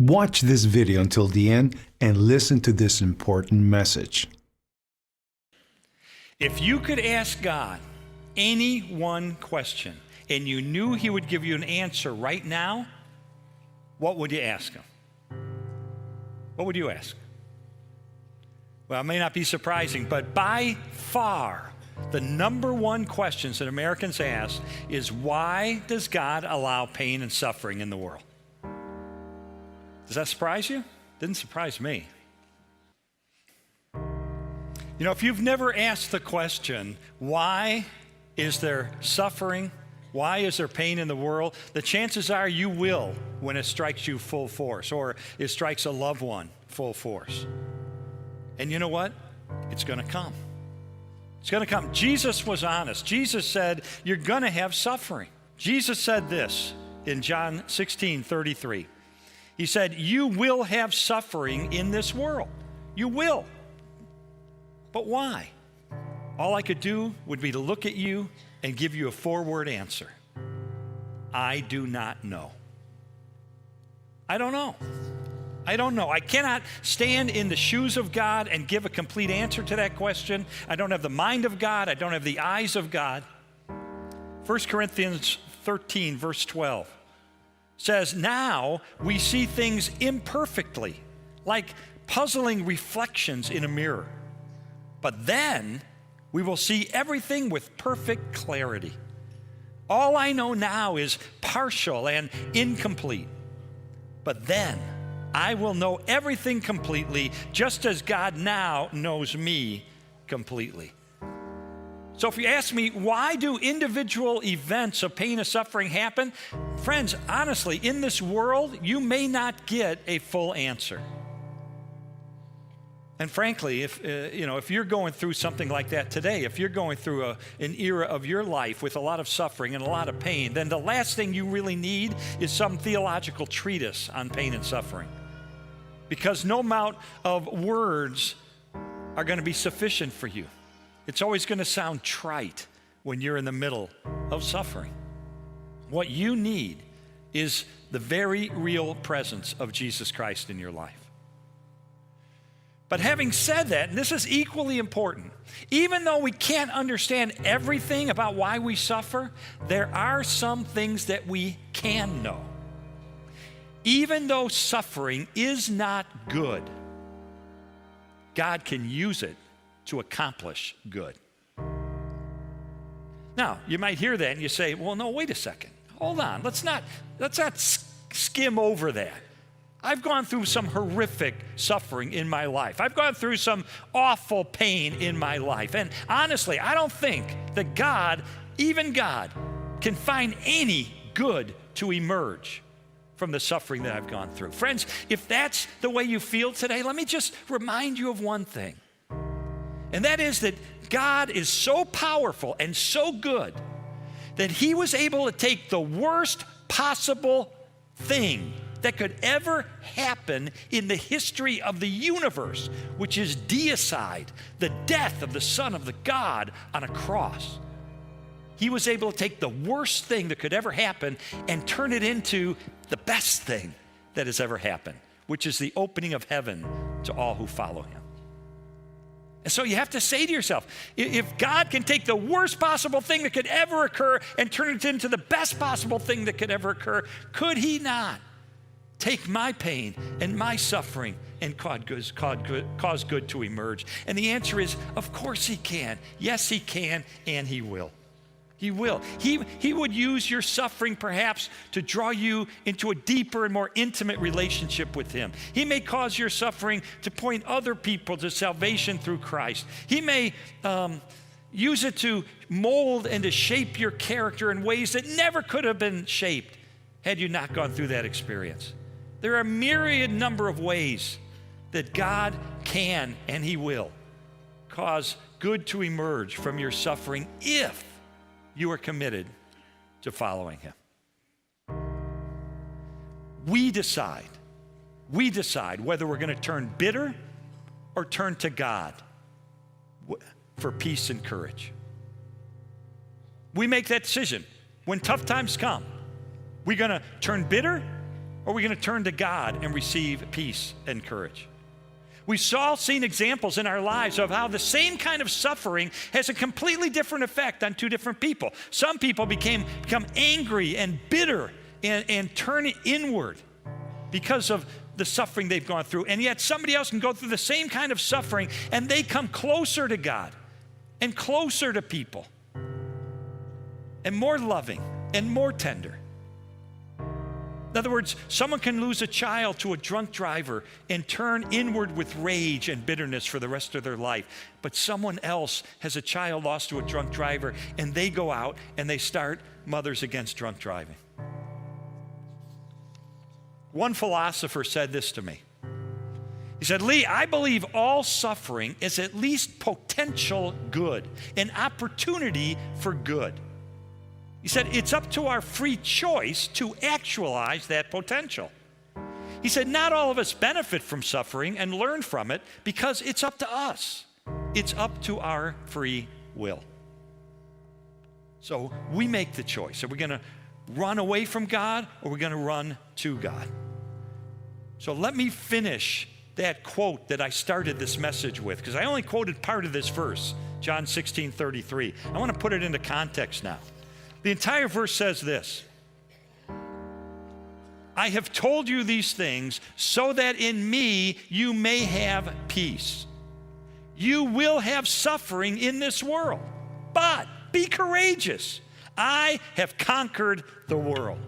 Watch this video until the end and listen to this important message. If you could ask God any one question and you knew he would give you an answer right now, what would you ask him? What would you ask? Well, it may not be surprising, but by far, the number one questions that Americans ask is, why does God allow pain and suffering in the world? Does that surprise you? Didn't surprise me. You know, if you've never asked the question, why is there suffering? Why is there pain in the world? The chances are you will when it strikes you full force, or it strikes a loved one full force. And you know what? It's going to come. It's going to come. Jesus was honest. Jesus said, you're going to have suffering. Jesus said this in John 16:33. He said, you will have suffering in this world. You will. But why? All I could do would be to look at you and give you a four-word answer. I do not know. I don't know. I don't know. I cannot stand in the shoes of God and give a complete answer to that question. I don't have the mind of God. I don't have the eyes of God. 1 Corinthians 13, verse 12 says, now we see things imperfectly, like puzzling reflections in a mirror. But then we will see everything with perfect clarity. All I know now is partial and incomplete. But then I will know everything completely, just as God now knows me completely. So if you ask me, why do individual events of pain and suffering happen? Friends, honestly, in this world, you may not get a full answer. And frankly, if you're going through something like that today, if you're going through an era of your life with a lot of suffering and a lot of pain, then the last thing you really need is some theological treatise on pain and suffering. Because no amount of words are going to be sufficient for you. It's always going to sound trite when you're in the middle of suffering. What you need is the very real presence of Jesus Christ in your life. But having said that, and this is equally important, even though we can't understand everything about why we suffer, there are some things that we can know. Even though suffering is not good, God can use it to accomplish good. Now, you might hear that and you say, well, no, wait a second. Hold on. Let's not skim over that. I've gone through some horrific suffering in my life. I've gone through some awful pain in my life. And honestly, I don't think that God, even God, can find any good to emerge from the suffering that I've gone through. Friends, if that's the way you feel today, let me just remind you of one thing. And that is that God is so powerful and so good that he was able to take the worst possible thing that could ever happen in the history of the universe, which is deicide, the death of the Son of the God on a cross. He was able to take the worst thing that could ever happen and turn it into the best thing that has ever happened, which is the opening of heaven to all who follow him. And so you have to say to yourself, if God can take the worst possible thing that could ever occur and turn it into the best possible thing that could ever occur, could he not take my pain and my suffering and cause good to emerge? And the answer is, of course he can. Yes, he can, and he will. He will. He would use your suffering perhaps to draw you into a deeper and more intimate relationship with him. He may cause your suffering to point other people to salvation through Christ. He may use it to mold and to shape your character in ways that never could have been shaped had you not gone through that experience. There are a myriad number of ways that God can and he will cause good to emerge from your suffering if you are committed to following him. We decide whether we're going to turn bitter or turn to God for peace and courage. We make that decision when tough times come. We're going to turn bitter Or are we going to turn to God and receive peace and courage? We've all seen examples in our lives of how the same kind of suffering has a completely different effect on two different people. Some people become angry and bitter and turn inward because of the suffering they've gone through. And yet somebody else can go through the same kind of suffering and they come closer to God and closer to people and more loving and more tender. In other words, someone can lose a child to a drunk driver and turn inward with rage and bitterness for the rest of their life. But someone else has a child lost to a drunk driver and they go out and they start Mothers Against Drunk Driving. One philosopher said this to me. He said, Lee, I believe all suffering is at least potential good, an opportunity for good. He said, it's up to our free choice to actualize that potential. He said, not all of us benefit from suffering and learn from it because it's up to us. It's up to our free will. So we make the choice. Are we going to run away from God or are we going to run to God? So let me finish that quote that I started this message with, because I only quoted part of this verse, John 16:33. I want to put it into context now. The entire verse says this: I have told you these things so that in me you may have peace. You will have suffering in this world, but be courageous. I have conquered the world.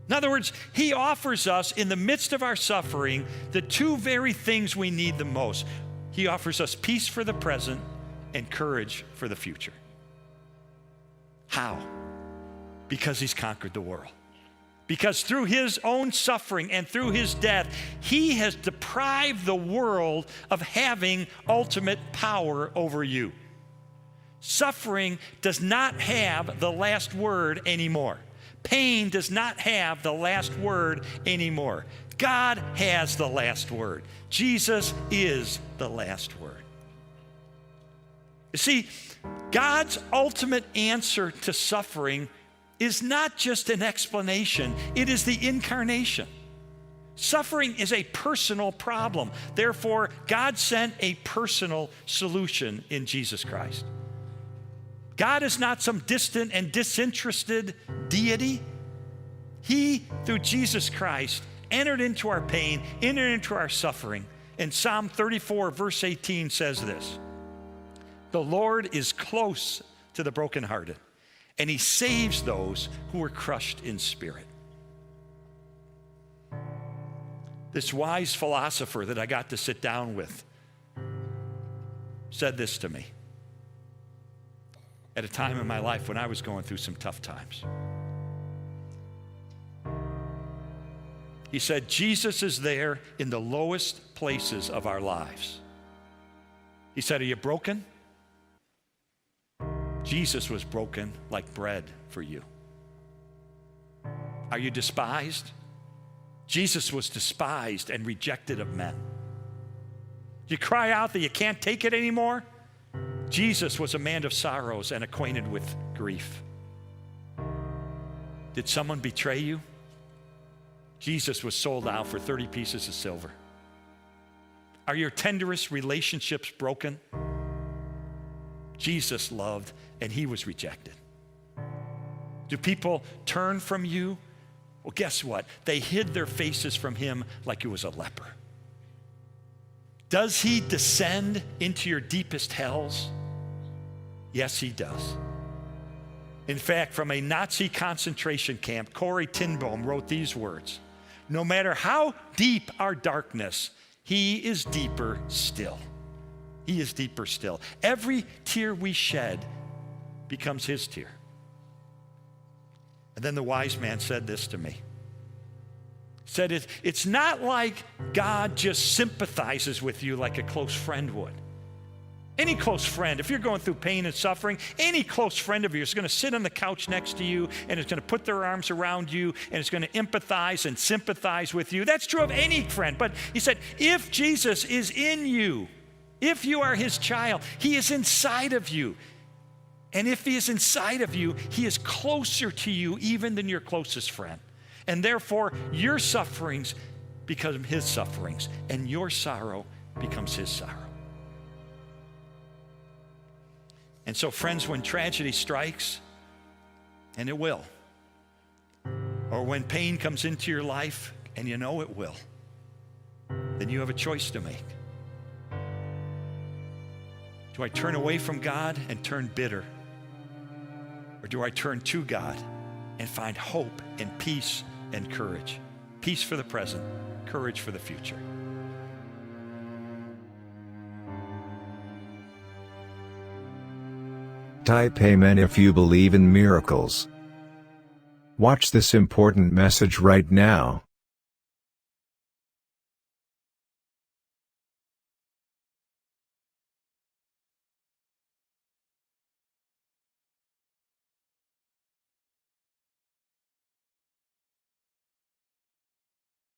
In other words, he offers us in the midst of our suffering the two very things we need the most. He offers us peace for the present and courage for the future. How? Because he's conquered the world. Because through his own suffering and through his death, he has deprived the world of having ultimate power over you. Suffering does not have the last word anymore. Pain does not have the last word anymore. God has the last word. Jesus is the last word. You see, God's ultimate answer to suffering is not just an explanation, it is the incarnation. Suffering is a personal problem. Therefore, God sent a personal solution in Jesus Christ. God is not some distant and disinterested deity. He, through Jesus Christ, entered into our pain, entered into our suffering. And Psalm 34, verse 18 says this: the Lord is close to the brokenhearted, and he saves those who are crushed in spirit. This wise philosopher that I got to sit down with said this to me at a time in my life when I was going through some tough times. He said, Jesus is there in the lowest places of our lives. He said, are you broken? Jesus was broken like bread for you. Are you despised? Jesus was despised and rejected of men. You cry out that you can't take it anymore? Jesus was a man of sorrows and acquainted with grief. Did someone betray you? Jesus was sold out for 30 pieces of silver. Are your tenderest relationships broken? Jesus loved and he was rejected. Do people turn from you? Well, guess what? They hid their faces from him like he was a leper. Does he descend into your deepest hells? Yes, he does. In fact, from a Nazi concentration camp, Corrie ten Boom wrote these words: no matter how deep our darkness, he is deeper still. He is deeper still. Every tear we shed becomes his tear. And then the wise man said this to me. He said, it's not like God just sympathizes with you like a close friend would. Any close friend, if you're going through pain and suffering, any close friend of yours is going to sit on the couch next to you and is going to put their arms around you and is going to empathize and sympathize with you. That's true of any friend. But he said, if Jesus is in you, if you are his child, he is inside of you. And if he is inside of you, he is closer to you even than your closest friend. And therefore, your sufferings become his sufferings, and your sorrow becomes his sorrow. And so, friends, when tragedy strikes, and it will, or when pain comes into your life, and you know it will, then you have a choice to make. Do I turn away from God and turn bitter? Or do I turn to God and find hope and peace and courage? Peace for the present, courage for the future. Type Amen if you believe in miracles. Watch this important message right now.